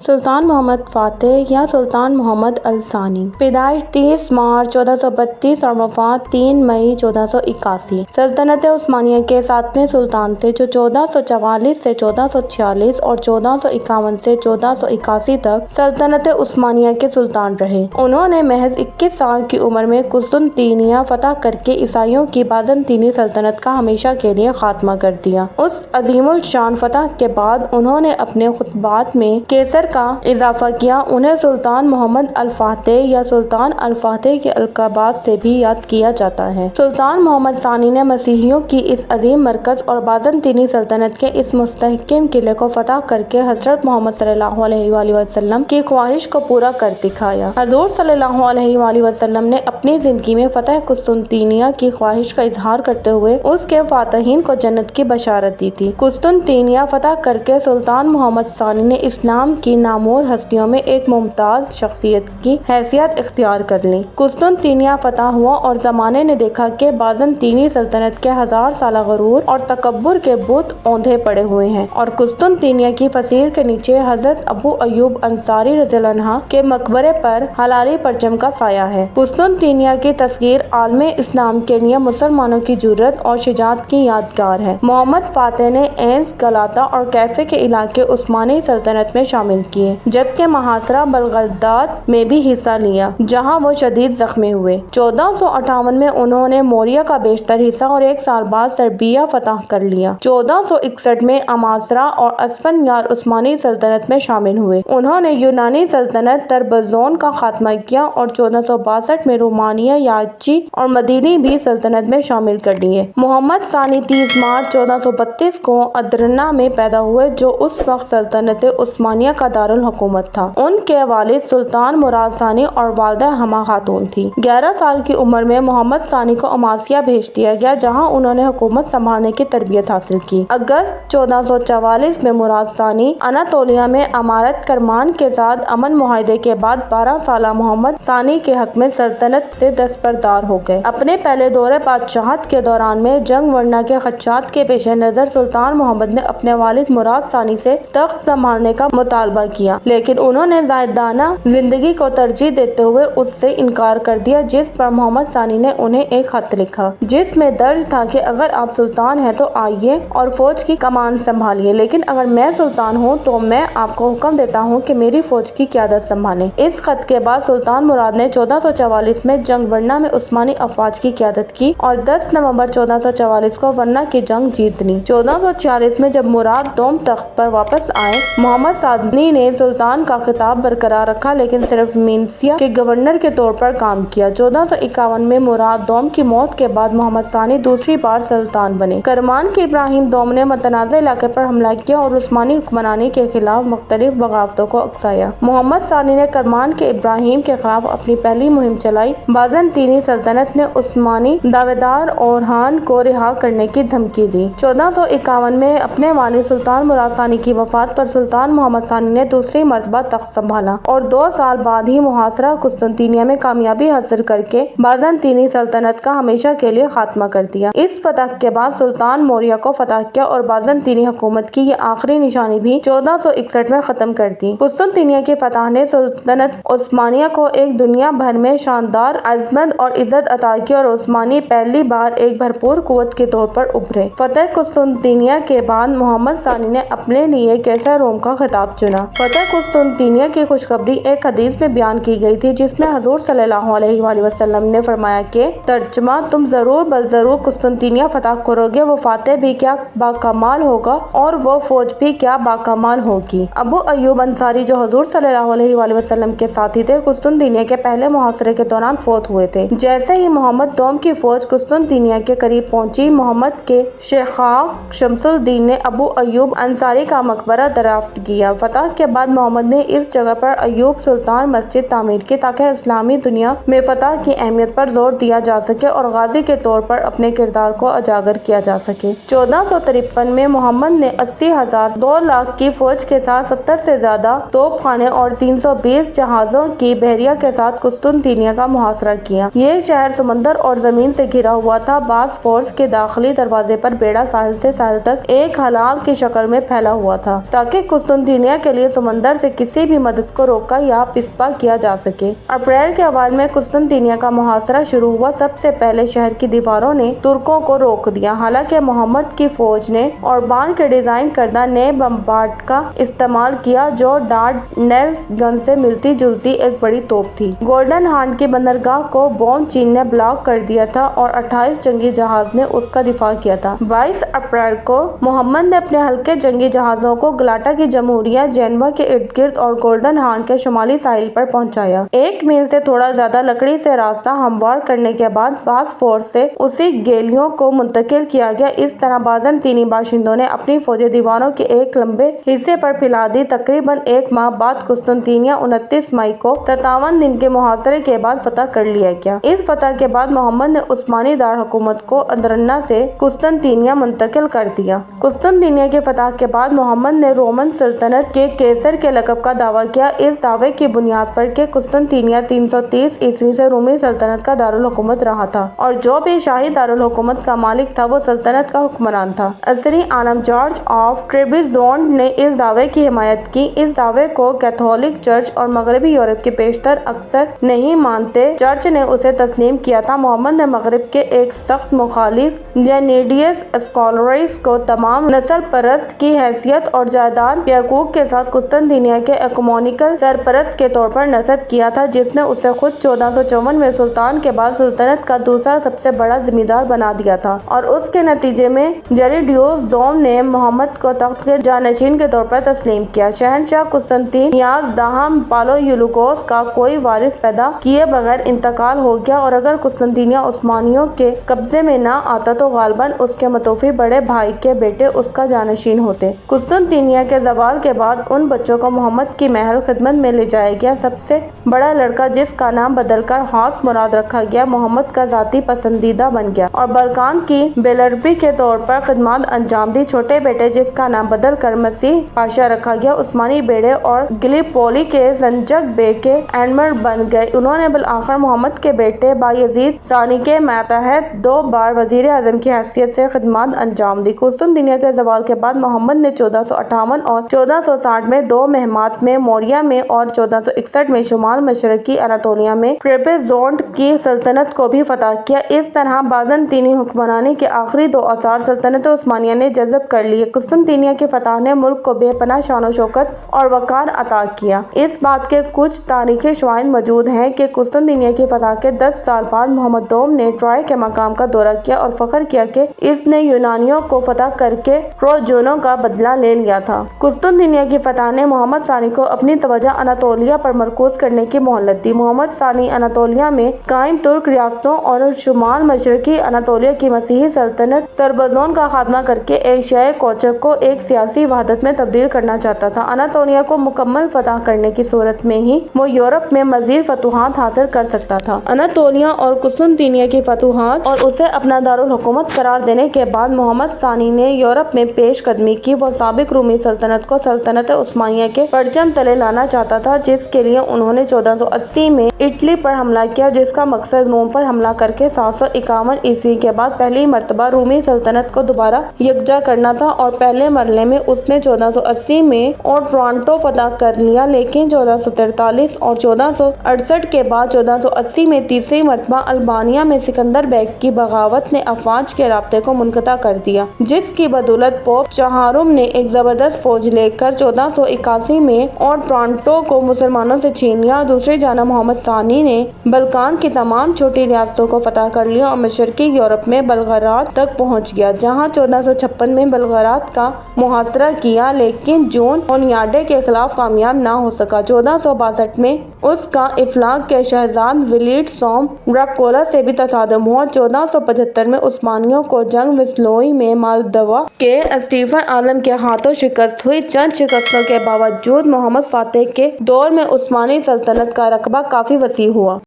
سلطان محمد فاتح یا سلطان محمد الثانی، پیدائش 30 مارچ 1432 اور وفات 3 مئی 1481۔ سلطنت عثمانیہ کے 7ویں سلطان تھے جو 1444 سے 1446 اور 1451 سے 1481 تک سلطنت عثمانیہ کے سلطان رہے۔ انہوں نے محض 21 سال کی عمر میں قسطنطنیہ فتح کر کے عیسائیوں کی بازنطینی سلطنت کا ہمیشہ کے لیے خاتمہ کر دیا۔ اس عظیم الشان فتح کے بعد انہوں نے اپنے خطبات میں کیسر کا اضافہ کیا۔ انہیں سلطان محمد الفاتح یا سلطان الفاتح کے القابات سے بھی یاد کیا جاتا ہے۔ سلطان محمد ثانی نے مسیحیوں کی اس عظیم مرکز اور بازنطینی سلطنت کے اس مستحکم قلعے کو فتح کر کے حضرت محمد صلی اللہ علیہ وآلہ وسلم کی خواہش کو پورا کر دکھایا۔ حضور صلی اللہ علیہ وآلہ وسلم نے اپنی زندگی میں فتح قسطنطنیہ کی خواہش کا اظہار کرتے ہوئے اس کے فاتحین کو جنت کی بشارت دی تھی۔ قسطنطنیہ فتح کر کے سلطان محمد ثانی نے اسلام کی نامور ہستیوں میں ایک ممتاز شخصیت کی حیثیت اختیار کر لی۔ قسطنطنیہ فتح ہوا اور زمانے نے دیکھا کہ بازنطینی سلطنت کے 1000 سالہ غرور اور تکبر کے بت اوندھے پڑے ہوئے ہیں اور قسطنطنیہ کی فصیل کے نیچے حضرت ابو ایوب انصاری رضی اللہ عنہ کے مقبرے پر ہلالی پرچم کا سایہ ہے۔ قسطنطنیہ کی تصغیر عالم اسلام کے لیے مسلمانوں کی جرأت اور شجاعت کی یادگار ہے۔ محمد فاتح نے اینز، گلاتا اور کیفے کے علاقے عثمانی سلطنت میں شامل کیے، جبکہ محاصرہ بغداد میں بھی حصہ لیا جہاں وہ شدید زخمی ہوئے۔ 1458 میں انہوں نے موریہ کا بیشتر حصہ اور 1 سال بعد سربیہ فتح کر لیا۔ 1461 میں اماسرا اور اسفنیار عثمانی سلطنت میں شامل ہوئے۔ انہوں نے یونانی سلطنت طرابزون کا خاتمہ کیا اور 1462 میں رومانیہ، یازچی اور مدینی بھی سلطنت میں شامل کر لیے۔ محمد ثانی 30 مارچ 1432 کو ادرنہ میں پیدا ہوئے جو اس وقت سلطنت عثمانیہ کا دارالحکومت تھا۔ ان کے والد سلطان مراد ثانی اور والدہ ہما خاتون تھی۔ 11 سال کی عمر میں محمد ثانی کو اماسیا بھیج دیا گیا جہاں انہوں نے حکومت سنبھالنے کی تربیت حاصل کی۔ اگست 1444 میں مراد ثانی اناطولیہ میں امارت کرمان کے ساتھ امن معاہدے کے بعد 12 سالہ محمد ثانی کے حق میں سلطنت سے دستبردار ہو گئے۔ اپنے پہلے دور بادشاہت کے دوران میں جنگ ورنا کے خدشات کے پیش نظر سلطان محمد نے اپنے والد مراد ثانی سے تخت سنبھالنے کا مطالبہ کیا، لیکن انہوں نے زاہدانہ زندگی کو ترجیح دیتے ہوئے اس سے انکار کر دیا، جس پر محمد ثانی نے انہیں ایک خط لکھا جس میں درج تھا کہ اگر آپ سلطان ہیں تو آئیے اور فوج کی کمان سنبھالیے، لیکن اگر میں سلطان ہوں تو میں آپ کو حکم دیتا ہوں کہ میری فوج کی قیادت سنبھالیں۔ اس خط کے بعد سلطان مراد نے 1444 میں جنگ ورنا میں عثمانی افواج کی قیادت کی اور 10 نومبر 1444 کو ورنا کی جنگ جیت لی۔ 1446 میں جب مراد دوم تخت پر واپس آئے، محمد ثانی نے سلطان کا خطاب برقرار رکھا لیکن صرف مینسیا کے گورنر کے طور پر کام کیا۔ 1451 میں مراد دوم کی موت کے بعد محمد ثانی دوسری بار سلطان بنے۔ کرمان کے ابراہیم دوم نے متنازع علاقے پر حملہ کیا اور عثمانی حکمرانی کے خلاف مختلف بغاوتوں کو اکسایا۔ محمد ثانی نے کرمان کے ابراہیم کے خلاف اپنی پہلی مہم چلائی۔ بازنطینی سلطنت نے عثمانی دعویدار اورہان کو رہا کرنے کی دھمکی دی۔ 1451 میں اپنے والد سلطان مراد ثانی کی وفات پر سلطان محمد ثانی نے دوسری مرتبہ تخت سنبھالا اور 2 سال بعد ہی محاصرہ قسطنطنیہ میں کامیابی حاصل کر کے بازنطینی سلطنت کا ہمیشہ کے لیے خاتمہ کر دیا۔ اس فتح کے بعد سلطان موریہ کو فتح کیا اور بازنطینی حکومت کی یہ آخری نشانی بھی 1461 میں ختم کر دی۔ قسطنطنیہ کی فتح نے سلطنت عثمانیہ کو ایک دنیا بھر میں شاندار عظمت اور عزت عطا کی اور عثمانی پہلی بار ایک بھرپور قوت کے طور پر ابھرے۔ فتح قسطنطنیہ کے بعد محمد ثانی نے اپنے لیے کیسر روم کا خطاب چنا۔ فتح قسطنطنیہ کی خوشخبری ایک حدیث میں بیان کی گئی تھی جس میں حضور صلی اللہ علیہ وآلہ وسلم نے فرمایا کہ ترجمہ تم ضرور بل ضرور قسطنطنیہ فتح کرو گے، وہ فاتح بھی کیا باکمال ہوگا اور وہ فوج بھی کیا باکمال ہوگی۔ ابو ایوب انصاری جو حضور صلی اللہ علیہ وآلہ وسلم کے ساتھی تھے، قسطنطنیہ کے پہلے محاصرے کے دوران فوت ہوئے تھے۔ جیسے ہی محمد دوم کی فوج قسطنطنیہ کے قریب پہنچی، محمد کے شیخاق شمس الدین نے ابو ایوب انصاری کا مقبرہ دریافت کیا۔ فتح کے بعد محمد نے اس جگہ پر ایوب سلطان مسجد تعمیر کی تاکہ اسلامی دنیا میں فتح کی اہمیت پر زور دیا جا سکے اور غازی کے طور پر اپنے کردار کو اجاگر کیا جا سکے۔ 1453 میں محمد نے 80,000 2 لاکھ کی فوج کے ساتھ 70 سے زیادہ توپ خانے اور 320 جہازوں کی بحریہ کے ساتھ قسطنطنیہ کا محاصرہ کیا۔ یہ شہر سمندر اور زمین سے گھرا ہوا تھا۔ باسفورس کے داخلی دروازے پر بیڑا ساحل سے ساحل تک ایک ہلال کی شکل میں پھیلا ہوا تھا تاکہ قسطنطنیہ کے لیے سمندر سے کسی بھی مدد کو روکا یا پسپا کیا جا سکے۔ اپریل کے اوائل میں قسطنطنیہ کا محاصرہ شروع ہوا۔ سب سے پہلے شہر کی دیواروں نے ترکوں کو روک دیا، حالانکہ محمد کی فوج نے اوربان کے ڈیزائن کردہ نئے بمبارڈ کا استعمال کیا جو ڈارڈنیلز گن سے ملتی جلتی ایک بڑی توپ تھی۔ گولڈن ہارن کی بندرگاہ کو بوم چین نے بلاک کر دیا تھا اور 28 جنگی جہاز نے اس کا دفاع کیا تھا۔ 22 اپریل کو محمد نے اپنے ہلکے جنگی جہازوں کو گلاٹا کی جمہوریہ جینوا کے ارد گرد اور گولڈن ہارن کے شمالی ساحل پر پہنچایا۔ 1 میل سے تھوڑا زیادہ لکڑی سے راستہ ہموار کرنے کے بعد باسفورس سے اسی گیلیوں کو منتقل کیا گیا۔ اس طرح بازنطینی باشندوں نے اپنی فوجیں دیواروں کے ایک لمبے حصے پر پھیلا دی۔ تقریباً 1 ماہ بعد قسطنطنیہ 29 مئی کو 57 دن کے محاصرے کے بعد فتح کر لیا گیا۔ اس فتح کے بعد محمد نے عثمانی دارالحکومت کو ادرنہ سے قسطنطنیہ منتقل کر دیا۔ قسطنطنیہ کی فتح کے بعد محمد نے رومن سلطنت کے قیصر کے لقب کا دعویٰ کیا، اس دعوے کی بنیاد پر کہ قسطنطنیہ 330 عیسوی سے رومی سلطنت کا دارالحکومت رہا تھا اور جو بھی شاہی دارالحکومت کا مالک تھا وہ سلطنت کا حکمران تھا۔ عصری عالم جارج آف ٹریبیزونڈ نے اس دعوے کی حمایت کی۔ اس دعوے کو کیتھولک چرچ اور مغربی یورپ کے بیشتر اکثر نہیں مانتے۔ چرچ نے اسے تسلیم کیا تھا۔ محمد نے مغرب کے ایک سخت مخالف جینیڈیس اسکولرس کو تمام نسل پرست کی حیثیت اور جائیداد کے حقوق کے ساتھ قسطنطنیہ کے اکمونیکل سرپرست کے طور پر نصب کیا تھا، جس نے اسے خود 1454 میں سلطان کے بعد سلطنت کا دوسرا سب سے بڑا ذمہ دار بنا دیا تھا، اور اس کے نتیجے میں جیریڈیوس دوم نے محمد کو تخت کے جانشین کے طور پر تسلیم کیا۔ شہنشاہ قسطنطینیاس داہم پالایولوگوس کا کوئی وارث پیدا کیے بغیر انتقال ہو گیا، اور اگر قسطنطنیہ عثمانیوں کے قبضے میں نہ آتا تو غالباً اس کے متوفی بڑے بھائی کے بیٹے اس کا جانشین ہوتے۔ قسطنطنیہ کے زوال کے بعد ان بچوں کو محمد کی محل خدمت میں لے جایا گیا۔ سب سے بڑا لڑکا، جس کا نام بدل کر ہاس مراد رکھا گیا، محمد کا ذاتی پسندیدہ بن گیا اور بلقان کی بیلربی کے طور پر خدمات انجام دی۔ چھوٹے بیٹے، جس کا نام بدل کر مسیح پاشا رکھا گیا، عثمانی بیڑے اور گلیپولی کے زنجق بے کے ایڈمرل بن گئے۔ انہوں نے بالآخر محمد کے بیٹے بایزید ثانی کے ماتحت 2 بار وزیر اعظم کی حیثیت سے خدمات انجام دی۔ قسطنطنیہ کے زوال کے بعد محمد نے 1458 اور 1460 میں 2 مہمات میں موریہ میں اور 1461 میں شمال مشرقی اناطولیہ میں ٹریپیزونڈ کی سلطنت کو بھی فتح کیا۔ اس طرح بازنطینی حکمرانی کے آخری 2 عصار سلطنت عثمانیہ نے جذب کر لیے۔ قسطنطنیہ کی فتح نے ملک کو بے پناہ شان و شوکت اور وقار عطا کیا۔ اس بات کے کچھ تاریخی شواہد موجود ہیں کہ قسطنطنیہ کی فتح کے 10 سال بعد محمد دوم نے ٹرائے کے مقام کا دورہ کیا اور فخر کیا کہ اس نے یونانیوں کو فتح کر کے ٹروجنوں کا بدلہ لے لیا تھا۔ قسطنطنیہ کی فتح نے محمد ثانی کو اپنی توجہ اناطولیہ پر مرکوز کرنے کی مہلت دی۔ محمد ثانی اناطولیہ میں قائم ترک ریاستوں اور شمال مشرقی اناطولیہ کی مسیحی سلطنت طرابزون کا خاتمہ کر کے ایشیائے کوچک کو ایک سیاسی وحدت میں تبدیل کرنا چاہتا تھا۔ اناطولیہ کو مکمل فتح کرنے کی صورت میں ہی وہ یورپ میں مزید فتوحات حاصل کر سکتا تھا۔ اناطولیہ اور قسطنطنیہ کی فتوحات اور اسے اپنا دارالحکومت قرار دینے کے بعد محمد ثانی نے یورپ میں پیش قدمی کی۔ وہ سابق رومی سلطنت کو سلطنت عثمانیہ کے پرچم تلے لانا چاہتا تھا، جس کے لیے انہوں نے 1480 میں اٹلی پر حملہ کیا، جس کا مقصد روم پر حملہ کر کے 751 عیسوی کے بعد پہلی مرتبہ رومی سلطنت کو دوبارہ یکجا کرنا تھا، اور پہلے مرحلے میں اس نے 1480 میں اوٹرانٹو فتح کر لیا، لیکن 1443 اور 1468 کے بعد 1480 میں تیسری مرتبہ البانیہ میں سکندر بیگ کی بغاوت نے افواج کے رابطے کو منقطع کر دیا، جس کی بدولت پوپ چہارم نے ایک زبردست فوج لے کر 1481 میں اوٹرانٹو کو مسلمانوں سے چھین لیا۔ دوسری جانب محمد ثانی نے بلقان کی تمام چھوٹی ریاستوں کو فتح کر لیا اور مشرقی یورپ میں بلغراد تک پہنچ گیا، جہاں 1456 میں بلغراد کا محاصرہ کیا، لیکن جون ہونیاڈے کے خلاف کامیاب نہ ہو سکا۔ 1462 میں اس کا افلاک کے شہزاد ولیڈ سوم ڈراکولا سے بھی تصادم ہوا۔ 1475 میں عثمانیوں کو جنگ وسلوئی میں مالدوا کے اسٹیفن عالم کے ہاتھوں شکست ہوئی۔ چند شکستوں کے باوجود محمد فاتح کے دور میں عثمانی سلطنت کا رقبہ کافی وسیع ہوا۔